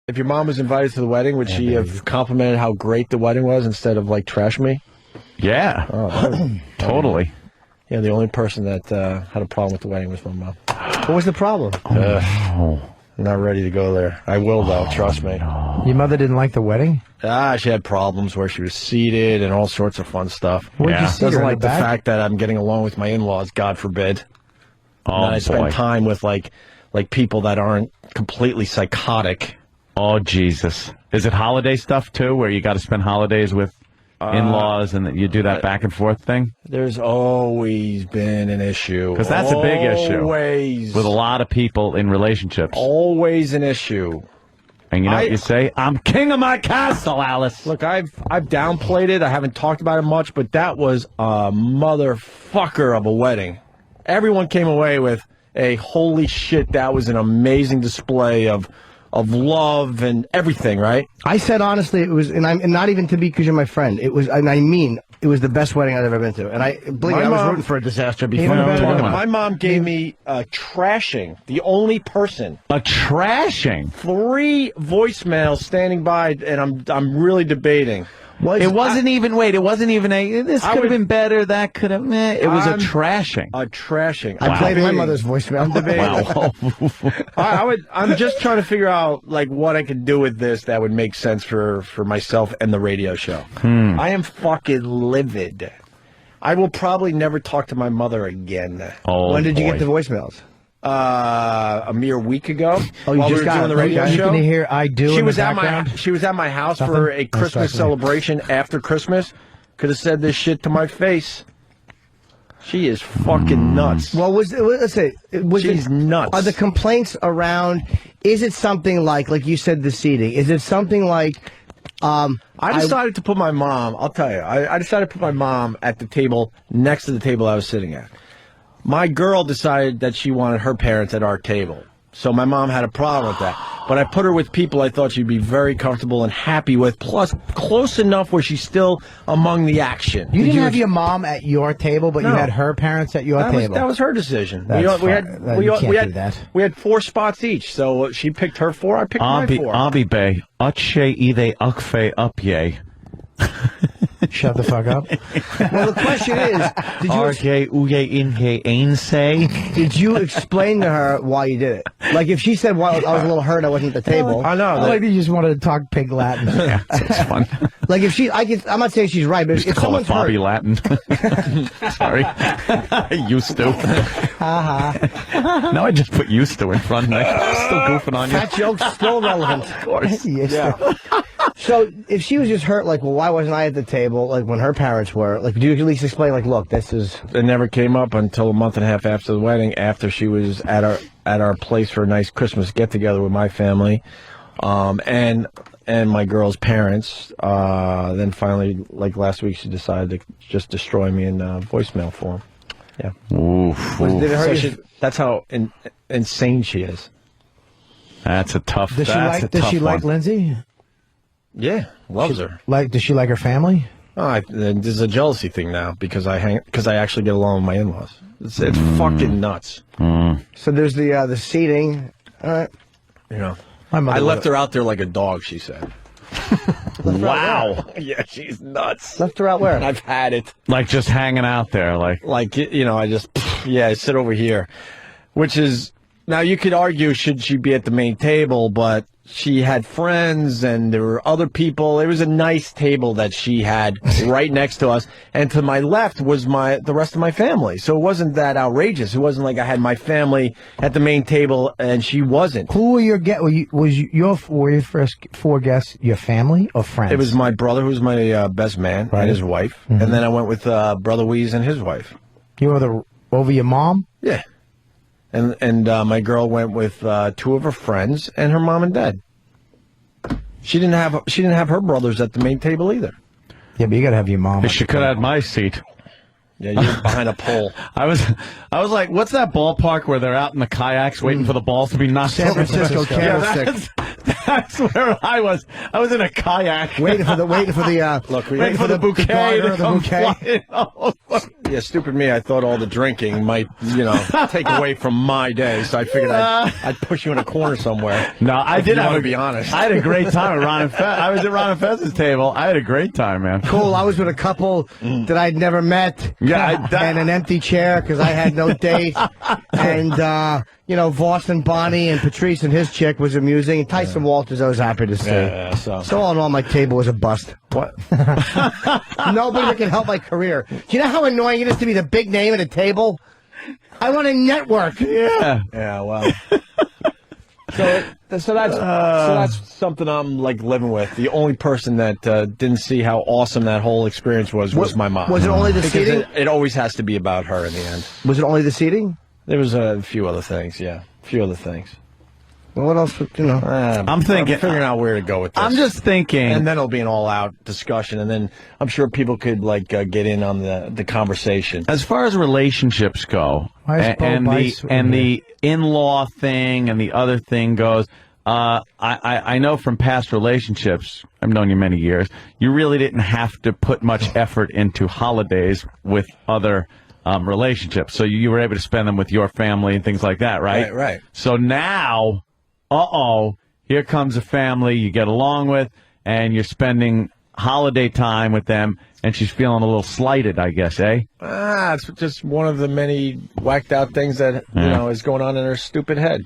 If your mom was invited to the wedding, would she have complimented how great the wedding was instead of, like, trash me? Yeah. Totally. Yeah, the only person that had a problem with the wedding was my mom. What was the problem? I'm not ready to go there. I will, though. Trust me. Your mother didn't like the wedding? She had problems where she was seated and all sorts of fun stuff. Where'd you see her? Doesn't In like the back? fact that I'm getting along with my in-laws, God forbid. Oh, And I spend boy. time with, like people that aren't completely psychotic. Oh, Jesus. Is it holiday stuff, too, where you got to spend holidays with in-laws and that you do that back and forth thing? There's always been an issue. Because that's a big issue. Always. With a lot of people in relationships. Always an issue. And you know what you say? I'm king of my castle, Alice. Look, I've downplayed it. I haven't talked about it much, but that was a motherfucker of a wedding. Everyone came away with a holy shit, that was an amazing display of love and everything, right? I said honestly, it was, and not even to be because you're my friend. It was, and I mean, it was the best wedding I've ever been to. And I believe me, I was rooting for a disaster before. My mom gave me a trashing. The only person. A trashing? 3 voicemails standing by, and I'm really debating. It wasn't even a, this could have been better, that could have, it was a trashing. A trashing. I played my mother's voicemail. I'm debating. I'm just trying to figure out, like, what I could do with this that would make sense for myself and the radio show. I am fucking livid. I will probably never talk to my mother again. Oh, when did you get the voicemails? A mere week ago. Oh, you while just we were got doing the radio You show. can hear I do. She in was the at background. she was at my house Nothing? for a Christmas That's celebration after Christmas. Could have said this shit to my face. She is fucking nuts. Well, let's say, she's nuts. Are the complaints around? Is it something like you said, the seating? Is it something like? I decided to put my mom. I'll tell you. I decided to put my mom at the table next to the table I was sitting at. My girl decided that she wanted her parents at our table. So my mom had a problem with that. But I put her with people I thought she'd be very comfortable and happy with, plus close enough where she's still among the action. You didn't have your mom at your table, but No. you had her parents at your table. That was her decision. That's We fine. had we had 4 spots each. So she picked her 4, I picked my 4. Abi Bay, Uche ide ukfe upye. Shut the fuck up. Well, the question is, did you explain to her why you did it? Like, if she said, "Well, I was a little hurt, I wasn't at the table." I know. I like that you just wanted to talk pig Latin. Yeah, it's fun. Like, if I'm not saying she's right, but if Call it someone's Bobby hurt, Latin. Sorry. I used to. Now I just put used to in front. I'm still goofing on you. that joke's still relevant. Of course. Yeah. So, if she was just hurt, like, well, why wasn't I at the table, like, when her parents were? Like, do you at least explain, like, look, this is... It never came up until a month and a half after the wedding, after she was at our place for a nice Christmas get-together with my family, and my girl's parents. Then finally, like last week, she decided to just destroy me in voicemail form. Yeah. Oof. Did it hurt you? That's how insane she is. That's a tough. Does she like Lindsay? Yeah, loves her. Does she like her family? Oh, there's a jealousy thing now because I actually get along with my in-laws. It's fucking nuts. So there's the seating. All right. You know, I left her out there like a dog. She said. Wow. Yeah, she's nuts. Left her out where? I've had it. Like just hanging out there, like I sit over here, which is now you could argue should she be at the main table, but she had friends and there were other people. It was a nice table that she had right next to us, and to my left was the rest of my family. So it wasn't that outrageous. It wasn't like I had my family at the main table and she wasn't. Who were your guests? Were your first 4 guests your family or friends? It was my brother, who was my best man, and his wife, and then I went with Brother Weeze and his wife. You were over your mom? Yeah. And my girl went with 2 of her friends and her mom and dad. She didn't have her brothers at the main table either. Yeah, but you gotta have your mom. she could have had my seat. Yeah, you're behind a pole. I was like, what's that ballpark where they're out in the kayaks waiting for the balls to be knocked San over? Francisco Candlestick. That's where I was. I was in a kayak. Waiting for the Look, waiting for the bouquet to come flying over. Yeah, stupid me. I thought all the drinking might, take away from my day. So I figured I'd push you in a corner somewhere. No, I did. Want to be honest. I had a great time at Ron and Fez. I was at Ron and Fez's table. I had a great time, man. Cool. I was with a couple that I'd never met. Yeah, and an empty chair because I had no date. And Voss and Bonnie and Patrice and his chick was amusing. And Tyson Walters, I was happy to see. Yeah, so all in all, my table was a bust. What? Nobody that can help my career. Do you know how annoying it is to be the big name at a table? I want a network. Yeah. Yeah, well. So that's something I'm like living with. The only person that didn't see how awesome that whole experience was my mom. Was it only the seating? It always has to be about her in the end. Was it only the seating? There was a few other things, yeah. A few other things. Well, what else, I'm figuring out where to go with this. I'm just thinking. And then it'll be an all-out discussion, and then I'm sure people could, get in on the conversation. As far as relationships go, and the in-law thing and the other thing goes, I know from past relationships, I've known you many years, you really didn't have to put much effort into holidays with other relationships. So you were able to spend them with your family and things like that, right? Right. So now, here comes a family you get along with, and you're spending holiday time with them, and she's feeling a little slighted, I guess, eh? It's just one of the many whacked out things that, is going on in her stupid head.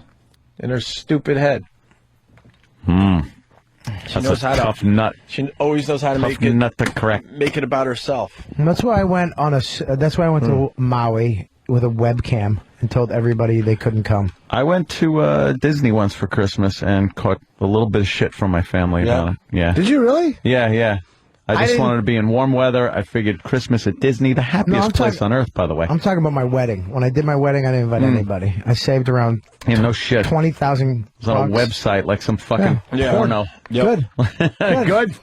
She knows how tough nut. She always knows how to Tough nut to crack. make it about herself. And that's why I went to Maui with a webcam and told everybody they couldn't come. I went to Disney once for Christmas and caught a little bit of shit from my family about it. Yeah. Did you really? Yeah. I just wanted to be in warm weather. I figured Christmas at Disney, the happiest place on earth, by the way. I'm talking about my wedding. When I did my wedding, I didn't invite anybody. I saved around no shit. 20,000 It was on a website like some fucking porno. Yep.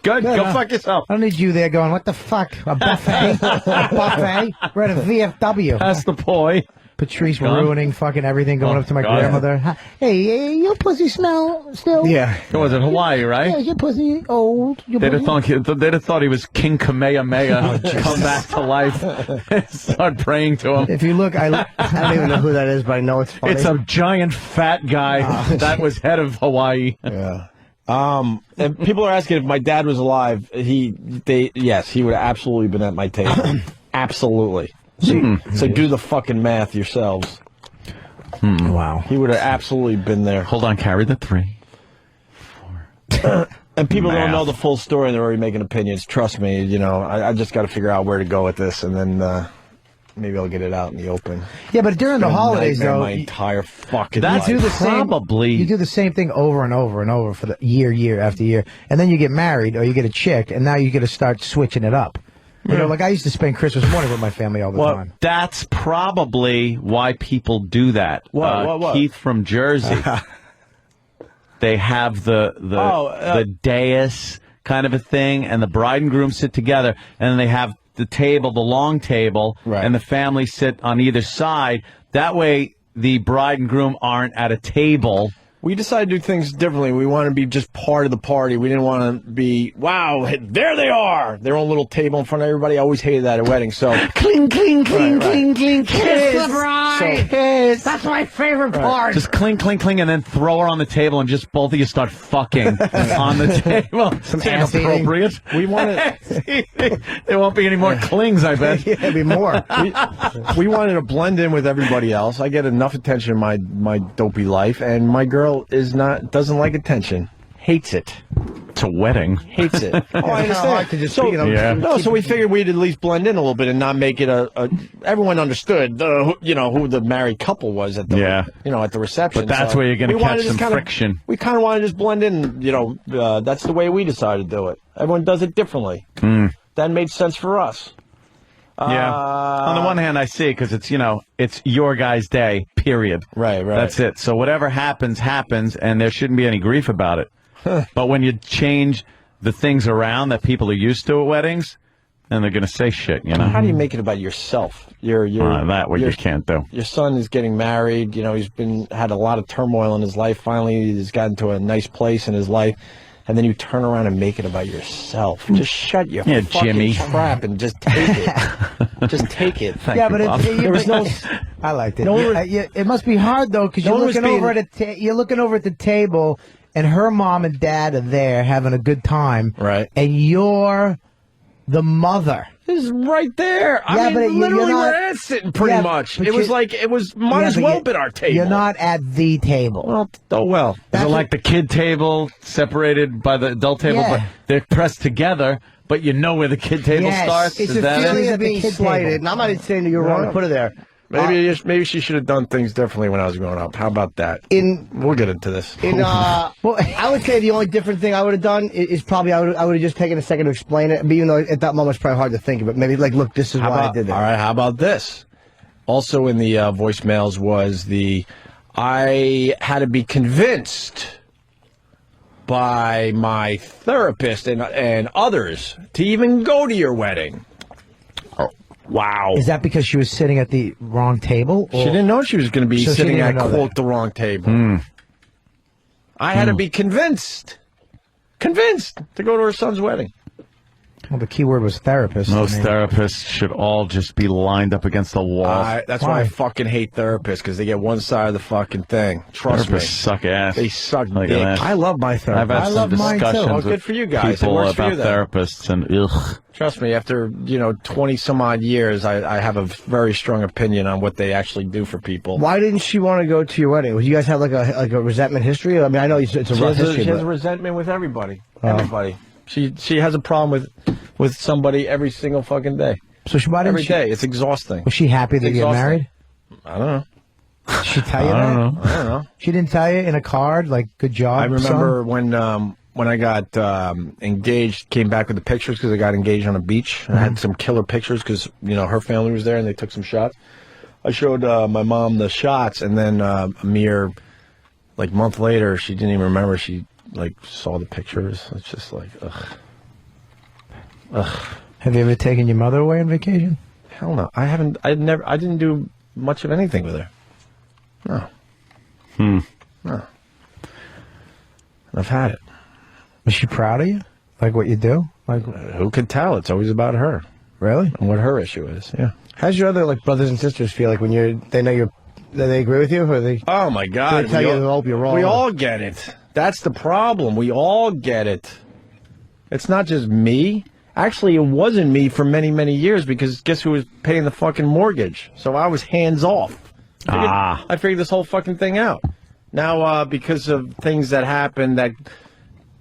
Good. Go fuck yourself. I don't need you there going, what the fuck? A buffet? A buffet? We're at a VFW. That's the boy. Patrice ruining fucking everything, going up to my grandmother. Hey, your pussy smell still? Yeah. It was in Hawaii, right? Yeah, your pussy old. They'd have thought he was King Kamehameha come back to life and start praying to him. If you look, I don't even know who that is, but I know it's funny. It's a giant fat guy that was head of Hawaii. Yeah. And people are asking if my dad was alive. Yes, he would have absolutely been at my table. Absolutely. So do the fucking math yourselves. Wow. He would have absolutely been there. Hold on, carry the 3, 4. And people don't know the full story, and they're already making opinions. Trust me, I just got to figure out where to go with this, and then maybe I'll get it out in the open. Yeah, but during the holidays, though, my entire fucking that's life. You do the same thing over and over and over for the year after year, and then you get married or you get a chick, and now you got to start switching it up. Like I used to spend Christmas morning with my family all the time. That's probably why people do that. What? Keith from Jersey. They have the dais kind of a thing, and the bride and groom sit together, and then they have the table, the long table, and the family sit on either side. That way, the bride and groom aren't at a table. We decided to do things differently. We want to be just part of the party. We didn't want to be, wow, there they are. Their own little table in front of everybody. I always hated that at weddings. So cling, cling, cling, cling, cling, kiss the bride. Kiss. That's my favorite part. Just cling, cling, cling, and then throw her on the table, and just both of you start fucking on the table. Some ass inappropriate. We wanted. There won't be any more clings, I bet. Yeah, there'll be more. We wanted to blend in with everybody else. I get enough attention in my dopey life, and my girl doesn't like attention, hates it. It's a wedding. Hates it. I understand. So we figured we'd at least blend in a little bit and not make it everyone understood who the married couple was at the at the reception. But that's where you're going to catch some friction. We kind of want to just blend in. That's the way we decided to do it. Everyone does it differently. That made sense for us. Yeah. On the one hand, I see because it's your guy's day. Period. Right. That's it. So whatever happens, and there shouldn't be any grief about it. But when you change the things around that people are used to at weddings, then they're going to say shit. How do you make it about yourself? You can't do. Your son is getting married. He's had a lot of turmoil in his life. Finally, he's gotten to a nice place in his life. and then you turn around and make it about yourself. Just shut your fucking Jimmy. trap and just take it. Just take it. Thank you, Bob. There was no... I liked it. No it must be hard though, because you're looking over at the table, and her mom and dad are there having a good time, right? And you're the mother. This is right there. I mean, literally where it's sitting pretty much. It was like, might as well been our table. You're not at the table. Well. Is it like the kid table separated by the adult table, but they're pressed together, but you know where the kid table starts? It's is a that feeling it? of being slighted, and I'm not saying that you're wrong to put it there. Maybe she should have done things differently when I was growing up. How about that? We'll get into this. Well, I would say the only different thing I would have done is probably I would have just taken a second to explain it. But even though at that moment it's probably hard to think of it, maybe like, look, this is why I did that. All right, how about this? Also in the voicemails was I had to be convinced by my therapist and others to even go to your wedding. Wow. Is that because she was sitting at the wrong table? She didn't know she was going to be sitting at, quote, the wrong table. I had to be convinced to go to her son's wedding. Well, the key word was therapist. Most therapists should all just be lined up against the wall. That's why I fucking hate therapists, because they get one side of the fucking thing. Trust me. Therapists suck ass. They suck Like dick. that. I love my therapist. I've had some discussions good for you guys. people it works about for you, therapists, and ugh. Trust me, after 20 some odd years, I have a very strong opinion on what they actually do for people. Why didn't she want to go to your wedding? You guys have like a resentment history? I mean, I know it's a rough history. She has a resentment with everybody. Everybody. She has a problem with somebody every single fucking day. So why didn't every day? It's exhausting. Was she happy to get married? I don't know. Did she tell you that? I don't know. She didn't tell you in a card, like, good job, I remember when I got engaged, came back with the pictures because I got engaged on a beach. I had some killer pictures because, her family was there and they took some shots. I showed my mom the shots, and then a mere, month later, she didn't even remember. She, saw the pictures. It's just like, ugh. Ugh. Have you ever taken your mother away on vacation? Hell no. I haven't. I didn't do much of anything with her. No. No. I've had it. Was she proud of you? Like what you do? Who could tell? It's always about her. Really? And what her issue is. Yeah. How's your other brothers and sisters feel like when they know they agree with you, or they? Oh my God! They tell you, I hope you're wrong. We all get it. That's the problem. We all get it. It's not just me. Actually, it wasn't me for many, many years, because guess who was paying the fucking mortgage? So I was hands off. I figured this whole fucking thing out. Now, because of things that happened that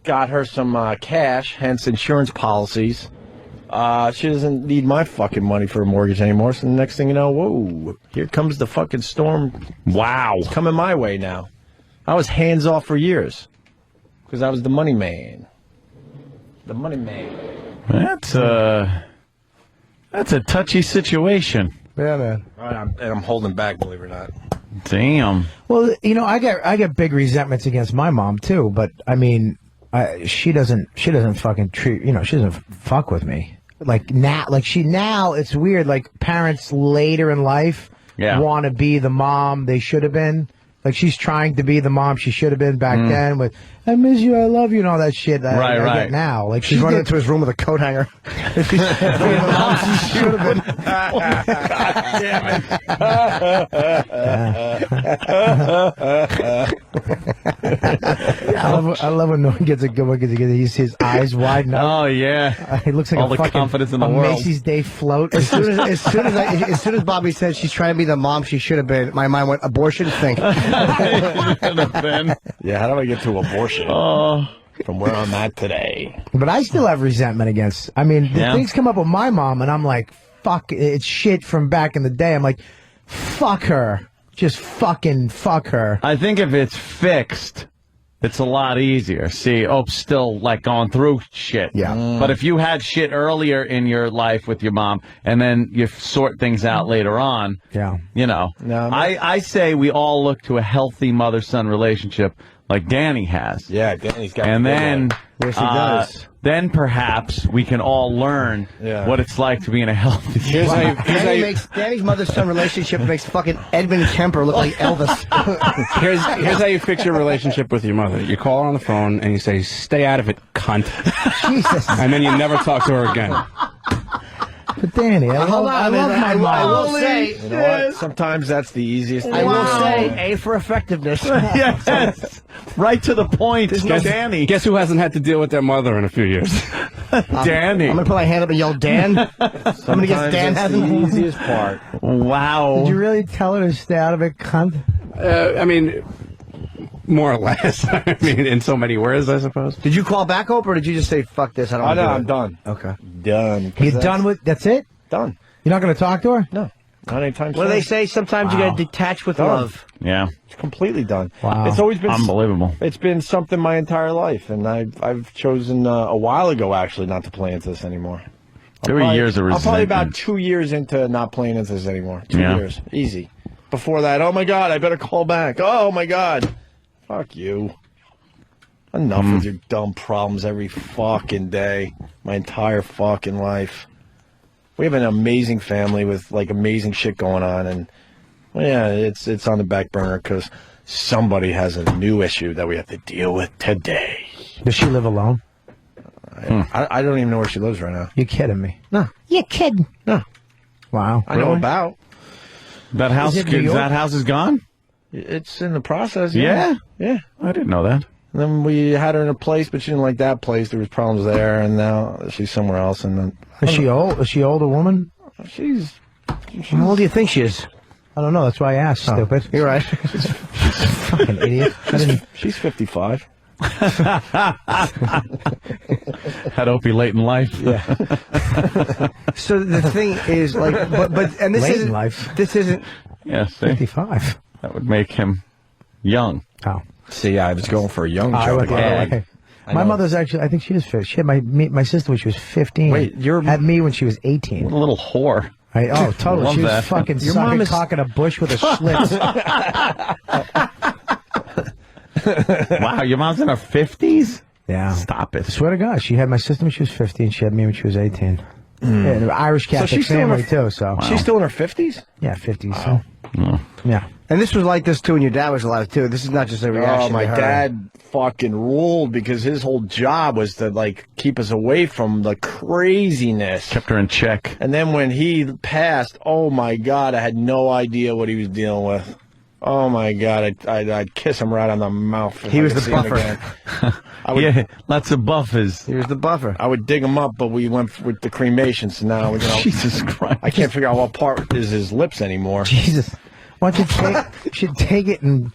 got her some cash, hence insurance policies, she doesn't need my fucking money for a mortgage anymore. So the next thing you know, whoa, here comes the fucking storm. Wow. It's coming my way now. I was hands off for years because I was the money man. The money man. That's a touchy situation. Yeah, man. I'm holding back, believe it or not. Damn. Well, I get big resentments against my mom too, but I mean, she doesn't fucking treat, she doesn't fuck with me. Now it's weird. Like, parents later in life want to be the mom they should have been. Like, she's trying to be the mom she should have been back then with, I miss you, I love you, and all that shit that I get now. Like, she's running into his room with a coat hanger. She's being the mom she should have been. God damn it. I love when Norton gets a good one because he sees his eyes widen up. Oh, yeah. He looks like all the confidence in the world. Macy's Day float. As soon as Bobby said she's trying to be the mom she should have been, my mind went, abortion, think. Yeah, how do I get to abortion? From where I'm at today. But I still have resentment against. I mean, things come up with my mom, and I'm like, fuck, it's shit from back in the day. I'm like, fuck her. Just fucking fuck her. I think if it's fixed, it's a lot easier. See, Ope's still, going through shit. Yeah. But if you had shit earlier in your life with your mom, and then you sort things out later on, yeah. I say we all look to a healthy mother-son relationship like Danny has. Yeah, Danny's got. And then, Yes, he does. then perhaps we can all learn what it's like to be in a healthy. Danny's mother-son relationship makes fucking Edmund Kemper look like Elvis. Here's how you fix your relationship with your mother. You call her on the phone and you say, "Stay out of it, cunt." Jesus. And then you never talk to her again. But Danny, I love my mom. I will say, You know what? Sometimes that's the easiest thing. I will say, A for effectiveness. Yes, right to the point. Danny. Guess who hasn't had to deal with their mother in a few years? Danny. I'm gonna put my hand up and yell, Dan. Somebody gets Dan That's hasn't. the easiest part. Wow. Did you really tell her to stay out of it, cunt? I mean, more or less. I mean, in so many words, I suppose. Did you call back, Oprah, or did you just say, fuck this, I don't want to do I'm it? done. Okay. Done. You're done with, that's it? Done. You're not going to talk to her? No. Not anytime soon. What do they say? Sometimes you gotta detach with love. Yeah. It's completely done. Wow. It's always been Unbelievable. It's been something my entire life, and I've chosen a while ago actually not to play into this anymore. There were years of I'm probably about resentment. 2 years into not playing into this anymore. 2 Yeah. years, easy. Before that, oh my God, I better call back. Oh my God, fuck you. Enough with your dumb problems every fucking day. My entire fucking life. We have an amazing family with like amazing shit going on, and well, yeah, it's on the back burner because somebody has a new issue that we have to deal with today. Does she live alone? I don't even know where she lives right now. You're kidding me. No. You're kidding. No, Wow. I know about. That house, it New York? that house is gone? It's in the process. Yeah? Yeah. I didn't know that. And then we had her in a place, but she didn't like that place. There was problems there, and now she's somewhere else. And then Is she old? Is she older woman? she's How old do you think she is? I don't know. That's why I asked, stupid. You're right. Fucking idiot. I didn't, she's 55. Had Opie late in life. So the thing is, like, but and this Late in isn't life. This isn't. Yeah, see? 55. That would make him young. Oh. See, I was going for a young I child. went the other way. My mother's actually, I think she is 50. She had my sister when she was 15. Wait, had me when she was 18. A little whore. Right? Oh, totally. Love She was that. fucking Your sucking mom is- cock in a bush with a Schlitz. Wow, your mom's in her 50s? Yeah. Stop it. I swear to God, she had my sister when she was 15. She had me when she was 18. Yeah, an Irish Catholic she's still in family, her- too, so. She's still in her 50s? Yeah, 50s. So. Yeah. And this was like this too when your dad was alive too. This is not just a reaction. Oh, my to her. dad fucking ruled because his whole job was to like keep us away from the craziness. Kept her in check. And then when he passed, oh my God, I had no idea what he was dealing with. Oh my God, I'd kiss him right on the mouth. if He I was could the see him buffer. again. I would, Yeah, lots of buffers. He was the buffer. I would dig him up, but we went with the cremation, so now you know, Jesus Christ. I can't figure out what part is his lips anymore. Jesus. Why don't you should take it and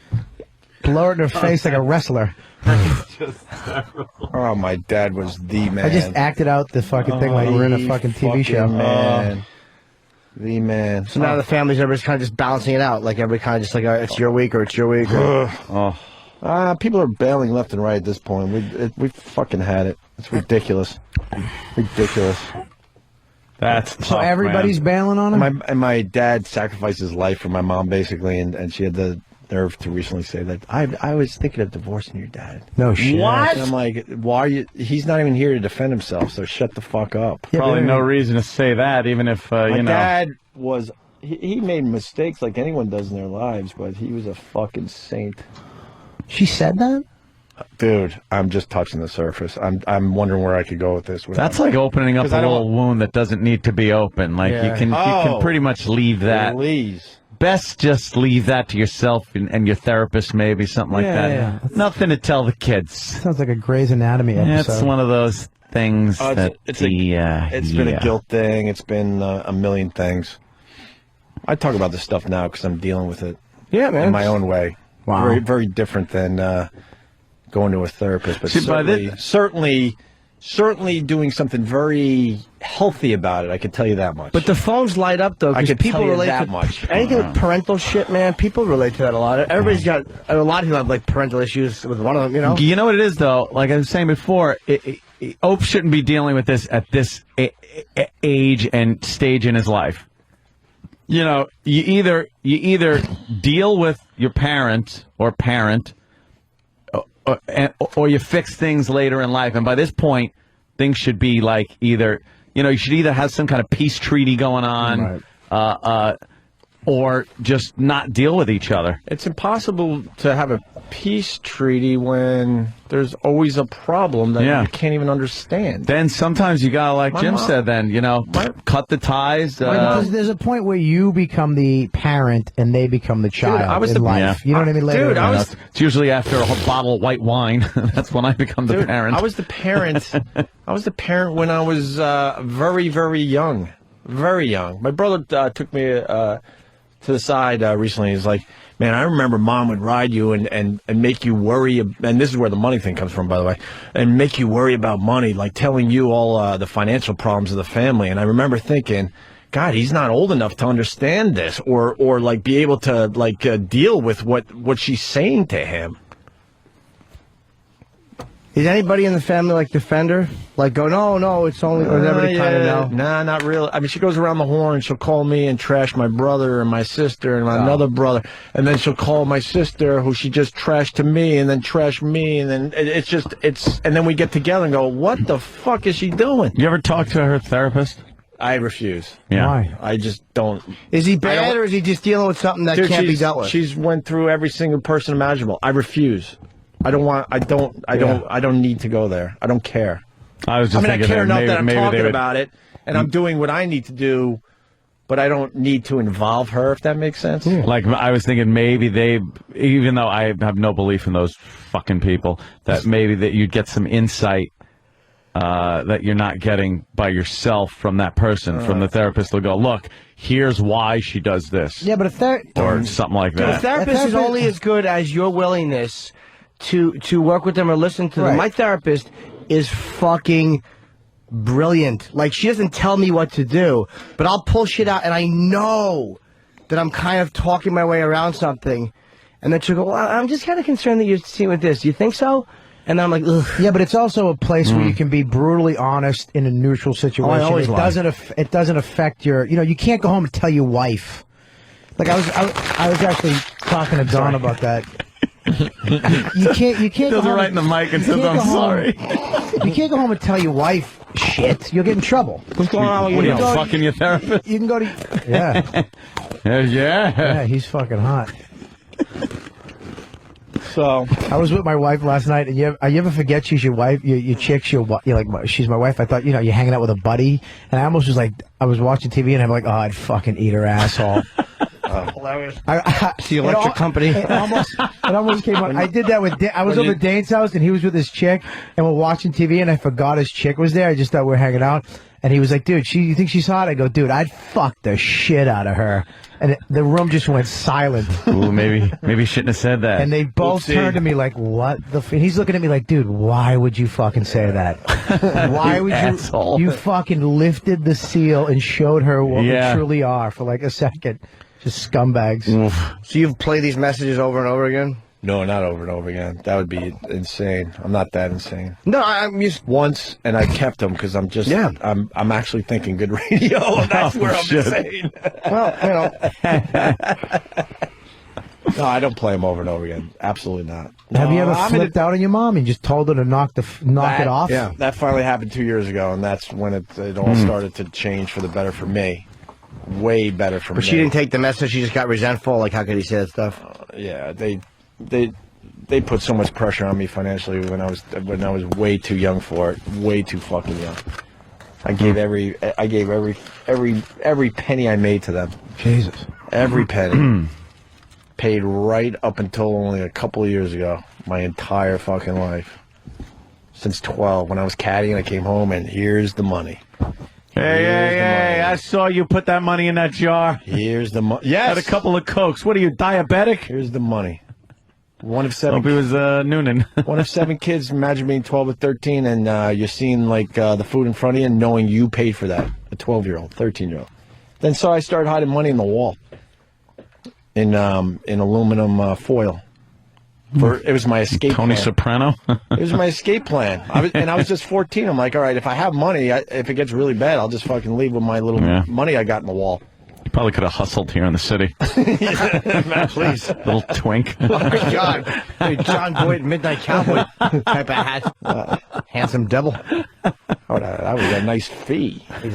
blow it in her face like a wrestler. Oh, my dad was the man. I just acted out the fucking thing like we're in a fucking TV show. Man. The man. So now the family's everybody's kind of just balancing it out. Like everybody kind of just like, it's your week or it's your week. Or, People are bailing left and right at this point. We fucking had it. It's ridiculous. Ridiculous. That's So tough, everybody's man. bailing on him? My dad sacrificed his life for my mom, basically, and she had the nerve to recently say that I was thinking of divorcing your dad. No shit. What? And I'm like, why are you? He's not even here to defend himself, so shut the fuck up. Yeah, Probably but- no reason to say that, even if, My you know. dad was. He made mistakes like anyone does in their lives, but he was a fucking saint. She said that? Dude, I'm just touching the surface. I'm wondering where I could go with this. That's like opening up 'Cause a I don't- little wound that doesn't need to be open. Like Yeah. you can Oh. pretty much leave that. Please. Best just leave that to yourself and your therapist, maybe something like Yeah, that. yeah. Nothing to tell the kids. Sounds like a Grey's Anatomy episode. It's one of those things that It's been a guilt thing. It's been a million things. I talk about this stuff now because I'm dealing with it. Yeah, man. In my own way. Wow. Very, very different than going to a therapist, but See, by certainly doing something very healthy about it. I can tell you that much. But the phones light up though I because could people tell you relate that to much. anything with parental shit, man. People relate to that a lot. Everybody's got a lot of people have like parental issues with one of them. You know. You know what it is, though? Like I was saying before, Ope shouldn't be dealing with this at this age and stage in his life. You know, you either deal with your parent or you fix things later in life. And by this point, things should be like either, you should either have some kind of peace treaty going on, or just not deal with each other. It's impossible to have a peace treaty when there's always a problem that you can't even understand. Then sometimes you gotta, like Jim said, cut the ties. There's a point where you become the parent and they become the child. Dude, I was in life. You know what I mean? Later, it's usually after a bottle of white wine. That's when I become the parent. I was the parent. I was the parent when I was very, very young. Very young. My brother took me to the side recently. He's like, man, I remember Mom would ride you and make you worry, and this is where the money thing comes from, by the way, and make you worry about money, like telling you all the financial problems of the family. And I remember thinking, God, he's not old enough to understand this or like be able to deal with what she's saying to him. Is anybody in the family like defend her? Like go, no, it's only, or everybody kind of know? Nah, not really. I mean, she goes around the horn. She'll call me and trash my brother and my sister and another brother. And then she'll call my sister, who she just trashed to me, and then trash me. And then and then we get together and go, what the fuck is she doing? You ever talk to her therapist? I refuse. Yeah. Why? I just don't. Is he bad or is he just dealing with something that can't be dealt with? She's went through every single person imaginable. I refuse. I don't need to go there. I don't care. I was just thinking I care enough that I'm talking would... about it, and I'm doing what I need to do, but I don't need to involve her, if that makes sense. Yeah. Like, I was thinking maybe even though I have no belief in those fucking people, that maybe that you'd get some insight that you're not getting by yourself from that person, from the therapist. They'll go, look, here's why she does this. Yeah, but or something like that. The therapist is only as good as your willingness to work with them or listen to them. My therapist is fucking brilliant. Like, she doesn't tell me what to do, but I'll pull shit out, and I know that I'm kind of talking my way around something. And then she'll go, well, I'm just kind of concerned that you're seeing with this. Do you think so? And I'm like, ugh. Yeah, but it's also a place where you can be brutally honest in a neutral situation. It doesn't affect your, you can't go home and tell your wife. Like, I was actually talking to Dawn about that. You can't does it right in the mic and says, I'm sorry. You can't go home and tell your wife shit. You'll get in trouble. What's going on with you? What are you, fucking your therapist? You can go to... Yeah. Yeah, he's fucking hot. So I was with my wife last night, and you ever forget she's your wife? Your chick, you're like, she's my wife. I thought, you're hanging out with a buddy, and I almost was like, I was watching TV, and I'm like, oh, I'd fucking eat her asshole. Hilarious. The electric company. It almost came out. I did that with. I was over at Dane's house, and he was with his chick, and we're watching TV, and I forgot his chick was there. I just thought we were hanging out, and he was like, "Dude, you think she's hot?" I go, "Dude, I'd fuck the shit out of her." And the room just went silent. Ooh, maybe you shouldn't have said that. And they both turned to me like, "What the?" And he's looking at me like, "Dude, why would you fucking say that? Why would asshole. you fucking lifted the seal and showed her what we truly are for like a second? Just scumbags." So you've played these messages over and over again? No, not over and over again. That would be insane. I'm not that insane. No, I'm just once, and I kept them because I'm just. Yeah. I'm actually thinking good radio. That's where I'm insane. Well, No, I don't play them over and over again. Absolutely not. Have you ever flipped out on your mom and just told her to knock it off? Yeah, that finally happened 2 years ago, and that's when it all started to change for the better for me. Way better for me. But she didn't take the message. She just got resentful. Like, how could he say that stuff? Yeah, they put so much pressure on me financially when I was way too young for it. Way too fucking young. I gave every penny I made to them. Jesus. Every penny. Paid right up until only a couple of years ago. My entire fucking life. Since 12, when I was caddying, I came home and here's the money. Hey, I saw you put that money in that jar. Here's the money. Yes. Had a couple of Cokes. What are you, diabetic? Here's the money. One of 7. Hope he was Noonan. One of 7 kids. Imagine being 12 or 13, and you're seeing like the food in front of you, and knowing you paid for that. A 12-year-old, 13-year-old. Then so I started hiding money in the wall, in aluminum foil. It was my escape. Tony plan. Soprano. It was my escape plan. I was just 14. I'm like, all right, if I have money, if it gets really bad, I'll just fucking leave with my little money I got in the wall. You Probably could have hustled here in the city. Please. Little twink. Oh, my God. Hey, John Boyd, Midnight Cowboy type of hat. Handsome devil. Oh, that was a nice fee. You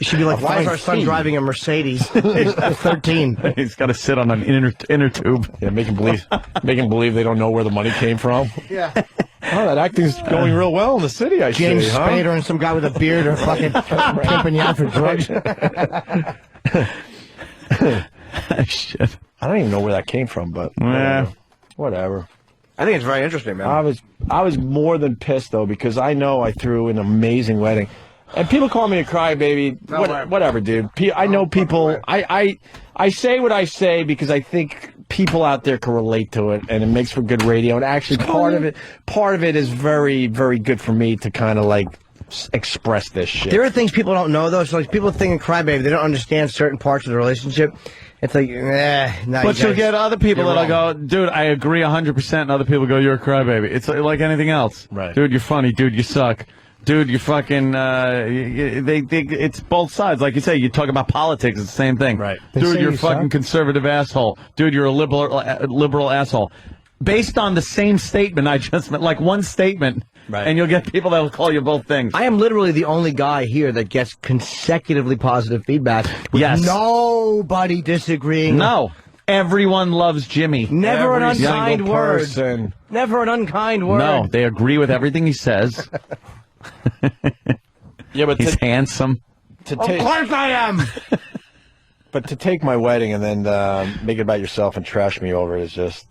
should be like, why is our son driving a Mercedes? He's 13. He's got to sit on an inner tube. Yeah, make him believe they don't know where the money came from. Yeah. Oh, that acting's going real well in the city, I James see, huh? Spader and some guy with a beard are fucking pimping you out for drugs. Shit. I don't even know where that came from, but whatever. I think it's very interesting, man. I was more than pissed though, because I know I threw an amazing wedding, and people call me a crybaby. Whatever, dude. I know people. I say what I say because I think people out there can relate to it, and it makes for good radio. And actually, part of it is very, very good for me to kind of like express this shit. There are things people don't know though. So like people think crybaby, they don't understand certain parts of the relationship. It's like, nah. But you'll get other people that'll go, dude, I agree 100%, and other people go, you're a crybaby. It's like anything else. Right. Dude, you're funny. Dude, you suck. Dude, you're fucking, it's both sides. Like you say, you talk about politics, it's the same thing. Right. Dude, you're a fucking conservative asshole. Dude, you're a liberal asshole. Based on the same statement I just meant, like one statement. Right. And you'll get people that will call you both things. I am literally the only guy here that gets consecutively positive feedback. With nobody disagreeing. No. Everyone loves Jimmy. Never an unkind word. Never an unkind word. No, they agree with everything he says. Yeah, but he's handsome. Of course I am. But to take my wedding and then make it about yourself and trash me over is just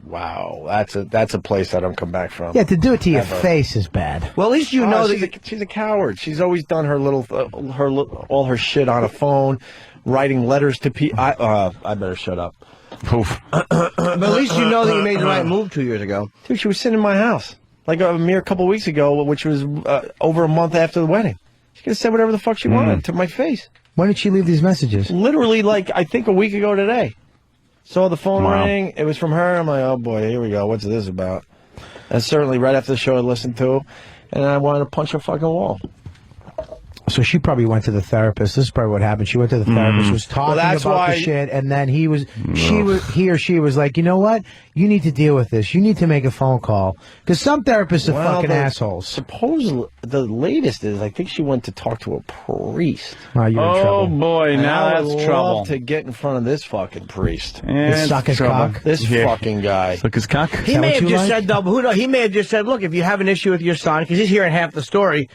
wow. That's a place I don't come back from. Yeah, to do it to your face is bad. Well, at least you know that she's a coward. She's always done her all her shit on a phone, writing letters to people. I better shut up. But at least you know that you made the right move 2 years ago. Dude, she was sitting in my house like a mere couple of weeks ago, which was over a month after the wedding. She could have said whatever the fuck she wanted to my face. When did she leave these messages? Literally, like, I think a week ago today. Saw the phone ring. It was from her. I'm like, oh, boy, here we go. What's this about? And certainly right after the show I listened to, and I wanted to punch a fucking wall. So she probably went to the therapist. This is probably what happened. She went to the therapist, was talking about the shit, and then he or she was like, you know what? You need to deal with this. You need to make a phone call. Because some therapists are fucking assholes. Supposedly, the latest is, I think she went to talk to a priest. Oh, you're in trouble. Oh, boy, now that's trouble. I would love to get in front of this fucking priest. Suck his cock? This fucking guy. Suck his cock? He may have just said, he may have just said, look, if you have an issue with your son, because he's hearing half the story,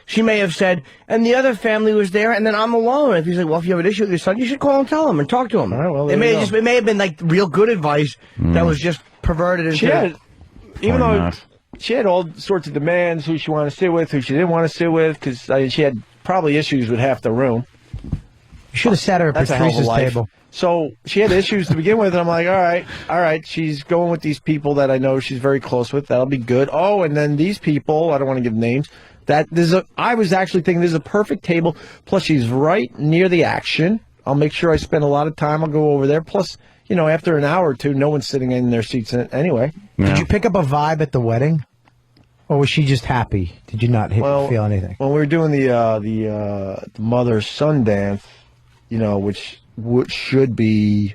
she may have said, and the other family was there, and then I'm alone. If he's like, well, if you have an issue with your son, you should call and tell him and talk to him. All right, well, it may have been like real good advice that was just perverted into. She had all sorts of demands, who she wanted to sit with, who she didn't want to sit with, because she had probably issues with half the room. You should have sat her at Patrice's table. So she had issues to begin with, and I'm like, all right, she's going with these people that I know she's very close with. That'll be good. Oh, and then these people, I don't want to give names. I was actually thinking this is a perfect table. Plus, she's right near the action. I'll make sure I spend a lot of time. I'll go over there. Plus, after an hour or two, no one's sitting in their seats anyway. Yeah. Did you pick up a vibe at the wedding? Or was she just happy? Did you not feel anything? When we were doing the mother-son dance, which should be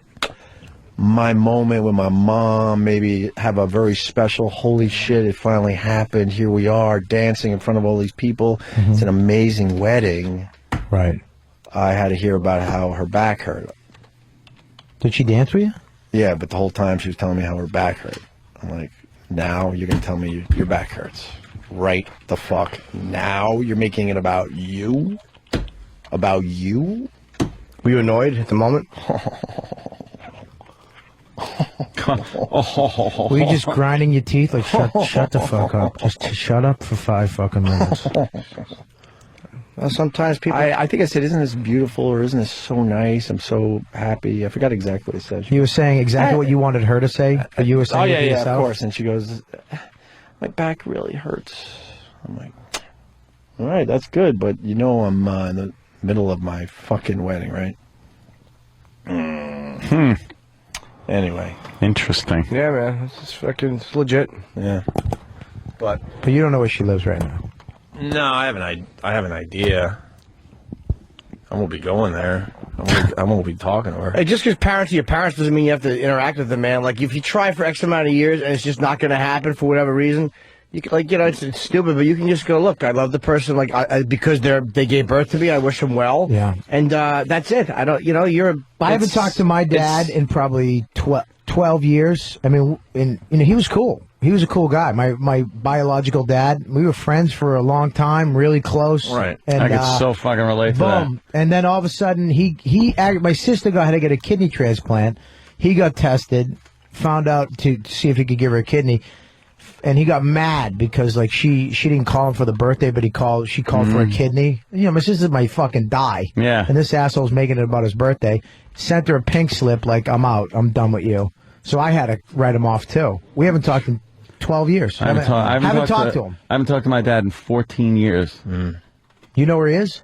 my moment with my mom, maybe have a very special, holy shit, it finally happened, here we are, dancing in front of all these people. Mm-hmm. It's an amazing wedding. Right. I had to hear about how her back hurt. Did she dance with you? Yeah, but the whole time she was telling me how her back hurt. I'm like, now you're going to tell me your back hurts. Right the fuck now? You're making it about you? About you? Were you annoyed at the moment? Were you just grinding your teeth? Like, shut the fuck up. Just shut up for 5 fucking minutes. Well, sometimes people... I think I said, isn't this beautiful, or isn't this so nice? I'm so happy. I forgot exactly what I said. You were saying exactly what you wanted her to say? But you were saying it to yourself? Of course. And she goes, my back really hurts. I'm like, all right, that's good, but I'm in the middle of my fucking wedding, right? Anyway. Interesting. Yeah, man. It's legit. Yeah. But you don't know where she lives right now. No, I have an idea. I won't be going there. I won't be talking to her. Hey, just because parents are your parents doesn't mean you have to interact with them, man. Like, if you try for X amount of years and it's just not going to happen for whatever reason, you can, like, it's stupid, but you can just go, look, I love the person, like, because they gave birth to me, I wish them well. Yeah. And that's it. I don't, I haven't talked to my dad in probably 12 years. I mean, he was cool. He was a cool guy. My biological dad. We were friends for a long time, really close. Right. And, I can so fucking relate to that. Boom. And then all of a sudden, my sister had to get a kidney transplant. He got tested, found out to see if he could give her a kidney, and he got mad because like she didn't call him for the birthday, but she called for a kidney. My sister might fucking die. Yeah. And this asshole's making it about his birthday. Sent her a pink slip like, I'm out. I'm done with you. So I had to write him off too. We haven't talked in 12 years. I haven't talked to him. I haven't talked to my dad in 14 years. You know where he is?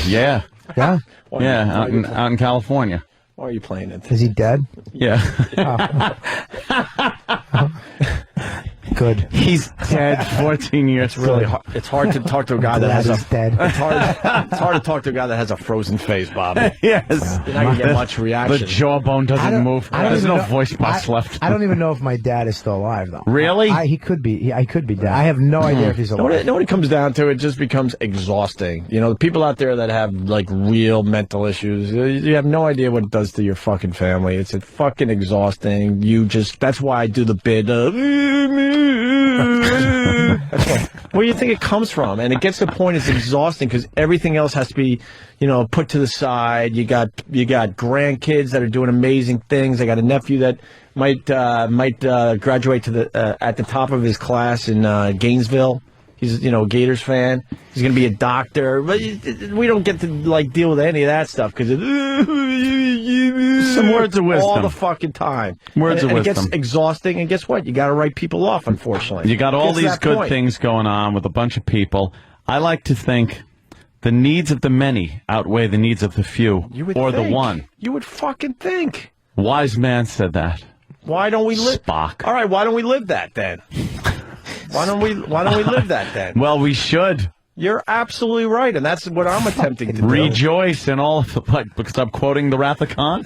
Yeah. Yeah? Yeah, out in California. Why are you playing it? Is he dead? Yeah. Good. He's dead 14 years. It's really hard. It's hard to talk to a guy that has dead. It's hard to talk to a guy that has a frozen face, Bobby. Yes. You're not gonna get much reaction. The jawbone doesn't move. There's no voice box left. I don't even know if my dad is still alive, though. Really? He could be. I could be dead. I have no idea if he's alive. Know what it comes down to? It just becomes exhausting. The people out there that have like real mental issues, you have no idea what it does to your fucking family. It's fucking exhausting. That's why I do the bit of. Where do you think it comes from? And it gets to the point it's exhausting because everything else has to be, put to the side. You got grandkids that are doing amazing things. I got a nephew that might graduate to at the top of his class in Gainesville. He's a Gators fan. He's going to be a doctor. But we don't get to like deal with any of that stuff because some words of wisdom all the fucking time. Words of wisdom. It gets exhausting, and guess what? You got to write people off. Unfortunately, you got all these good things going on with a bunch of people. I like to think the needs of the many outweigh the needs of the few, or the one. You would fucking think. Wise man said that. Why don't we live? Spock. All right, why don't we live that then? Why don't we live that then? Well, we should. You're absolutely right, and that's what I'm attempting to do. Rejoice in all of the, because I'm quoting the Wrath of Khan.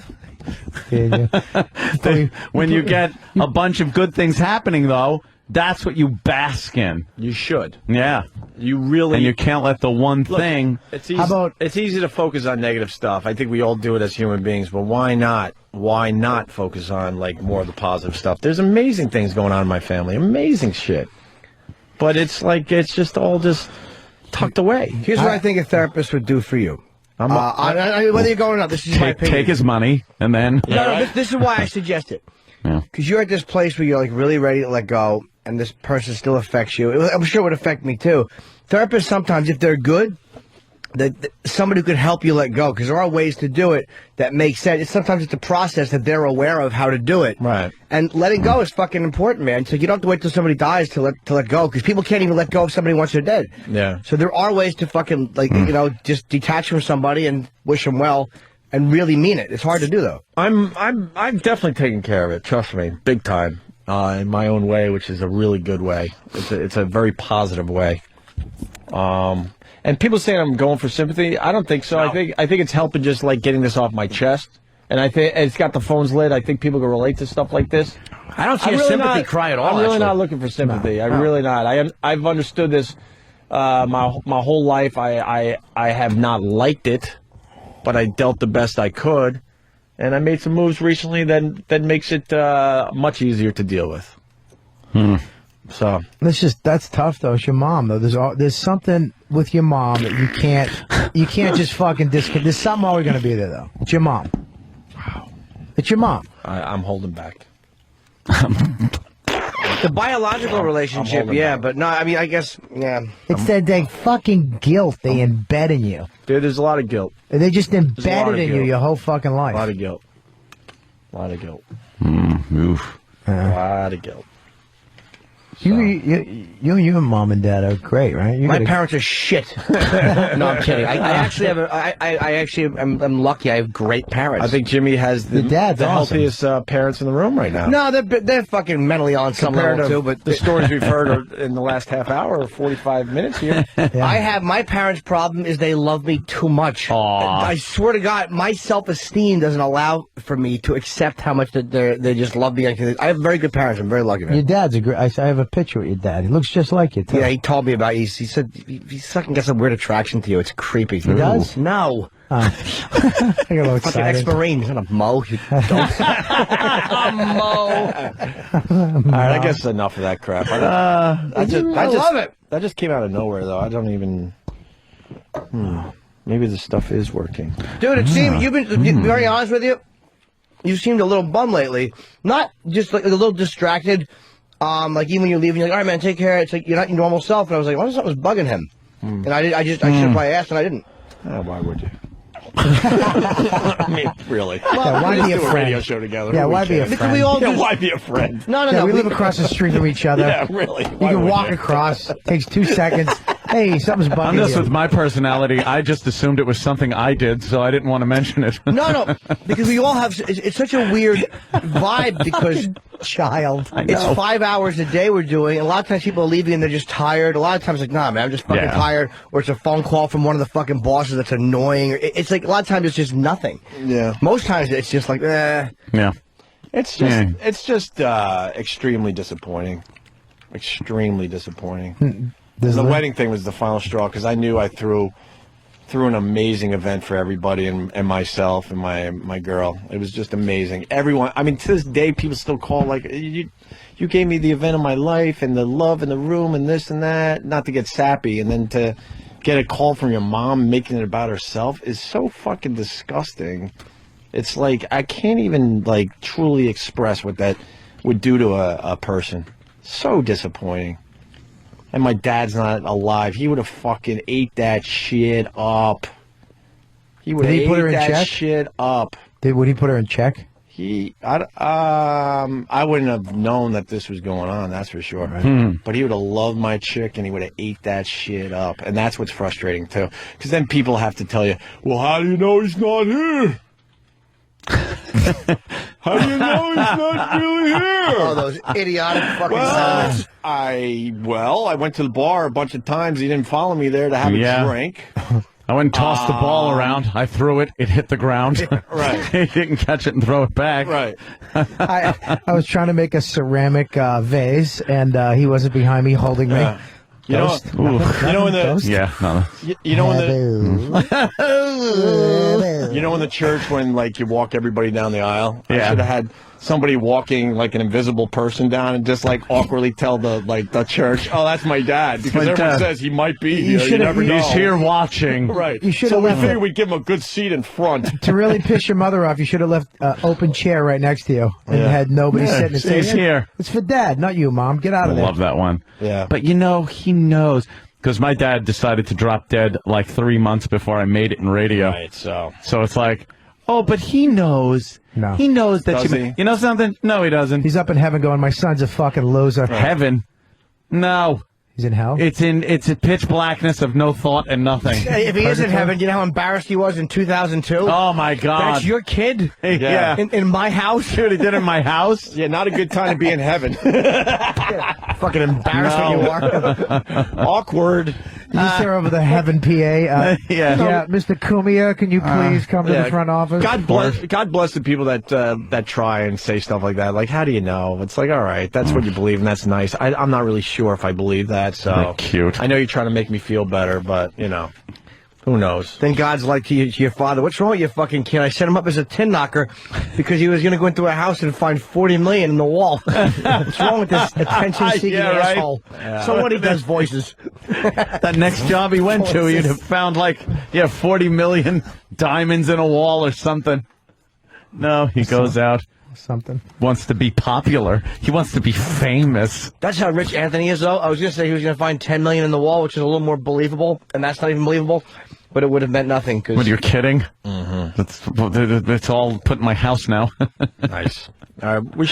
When you get a bunch of good things happening, though, that's what you bask in. You should. Yeah. You really. And you can't let the one thing. It's easy, it's easy to focus on negative stuff. I think we all do it as human beings, but why not? Why not focus on like more of the positive stuff? There's amazing things going on in my family. Amazing shit. But it's like, it's just all just tucked away. Here's what I think a therapist would do for you. Whether you're going or not, this is my opinion. Take his money, and then... No, this is why I suggest it. Because you're at this place where you're like really ready to let go, and this person still affects you. I'm sure it would affect me, too. Therapists, sometimes, if they're good, somebody who could help you let go, because there are ways to do it that make sense. Sometimes it's a process that they're aware of how to do it. Right. And letting go is fucking important, man. So you don't have to wait till somebody dies to let go, because people can't even let go of somebody once they're dead. Yeah. So there are ways to fucking, just detach from somebody and wish them well and really mean it. It's hard to do, though. I'm definitely taking care of it. Trust me, big time. In my own way, which is a really good way. It's a very positive way. And people saying I'm going for sympathy, I don't think so. No. I think it's helping just like getting this off my chest. And I think it's got the phones lit. I think people can relate to stuff like this. I don't see a sympathy cry at all. I'm really not looking for sympathy. No. I'm really not. I've understood this my whole life. I have not liked it, but I dealt the best I could, and I made some moves recently that makes it much easier to deal with. So that's tough though. It's your mom though. There's something with your mom that you can't just fucking disconnect. There's something always going to be there though. It's your mom. It's your mom. I'm holding back. The biological relationship, yeah, but no, I mean, I guess, yeah. It's that fucking guilt they embed in you. Dude, there's a lot of guilt. They just embed it in you your whole fucking life. A lot of guilt. A lot of guilt. Oof. A lot of guilt. So. You and mom and dad are great, right? My parents are shit. No, I'm kidding. I actually am lucky. I have great parents. I think Jimmy has the healthiest parents in the room right now. No, they're fucking mentally on some level too. But the stories we've heard in the last half hour or 45 minutes here. Yeah. I have my parents' problem is they love me too much. Aww. I swear to God, my self-esteem doesn't allow for me to accept how much they just love me. I have very good parents. I'm very lucky. Man. Your dad's a great. I have a picture with your dad. He looks just like you, too. Yeah, he told me about you. He said he's fucking got some weird attraction to you. It's creepy. He does? No. I got a little excited. Fucking ex-Marine. He's not a Mo. You don't. A Mo. All right, I guess enough of that crap. I love it. That just came out of nowhere, though. I don't even... Maybe this stuff is working. Dude, it seems you've been, to be very honest with you, you seemed a little bum lately. Not just like a little distracted. Like even when you're leaving, you're like, all right, man, take care. It's like you're not your normal self. And I was like, what if something was bugging him? And I should have probably asked, and I didn't. Why would you? I mean, really? Well, why be a friend? Radio show together. Yeah, why be a friend? Because we all why be a friend? No. We live across the street from each other. Yeah, really. You can walk across. Takes 2 seconds. Hey, something's bugging I'm just you. with my personality. I just assumed it was something I did, so I didn't want to mention it. No, because we all have. It's such a weird vibe because child. It's 5 hours a day we're doing. And a lot of times people are leaving and they're just tired. A lot of times like, nah, man, I'm just fucking tired. Or it's a phone call from one of the fucking bosses that's annoying. It's like a lot of times it's just nothing. Yeah. Most times it's just like, Yeah. It's just extremely disappointing. Extremely disappointing. The wedding thing was the final straw because I knew I threw an amazing event for everybody and myself and my girl. It was just amazing. Everyone, I mean, to this day, people still call like, you gave me the event of my life and the love in the room and this and that. Not to get sappy, and then to get a call from your mom making it about herself is so fucking disgusting. It's like I can't even like truly express what that would do to a person. So disappointing. And my dad's not alive. He would have fucking ate that shit up. He would have ate that shit up. Would he put her in check? I wouldn't have known that this was going on, that's for sure. Right? But he would have loved my chick, and he would have ate that shit up. And that's what's frustrating, too. Because then people have to tell you, well, how do you know he's not here? How do you know he's not really here? Oh, those idiotic fucking sounds. I went to the bar a bunch of times. He didn't follow me there to have a drink. I went and tossed the ball around. I threw it. It hit the ground. Right. He didn't catch it and throw it back. Right. I was trying to make a ceramic vase, and he wasn't behind me holding me. You know when the you know in the church when like you walk everybody down the aisle. I should have had somebody walking like an invisible person down and just like awkwardly tell the church, oh, that's my dad, because everyone says he might be here. You never know. He's here watching. Right. You so we figured we'd give him a good seat in front. To really piss your mother off, you should have left an open chair right next to you and had nobody sitting and saying, he's here. It's for Dad, not you, Mom. Get out of there. I love that one. Yeah. But he knows. Because my dad decided to drop dead like 3 months before I made it in radio. Right, so it's like, oh, but he knows. No. He knows that Does he? You know something? No, he doesn't. He's up in heaven going, my son's a fucking loser. Heaven? No. He's in hell? It's a pitch blackness of no thought and nothing. Hey, if he is in heaven, you know how embarrassed he was in 2002? Oh, my God. That's your kid? Yeah. In my house? Dude, he did it in my house? Yeah, not a good time to be in heaven. Fucking embarrassed when you are. Awkward. You just hear over the heaven PA. Yeah, Mr. Kumia, can you please come to the front office? God bless the people that try and say stuff like that. Like, how do you know? It's like, all right, that's what you believe, and that's nice. I'm not really sure if I believe that. So cute. I know you're trying to make me feel better, but you know, who knows? Then God's like to your father, what's wrong with your fucking kid? I set him up as a tin knocker because he was going to go into a house and find $40 million in the wall. What's wrong with this attention-seeking asshole? Yeah. So what, he does voices. That next job he went to, he'd have found like 40 million diamonds in a wall or something. No, he goes out. Something. Wants to be popular. He wants to be famous. That's how rich Anthony is, though. I was going to say he was going to find $10 million in the wall, which is a little more believable, and that's not even believable. But it would have meant nothing. Cause... What, you're kidding? It's all put in my house now. Nice. We should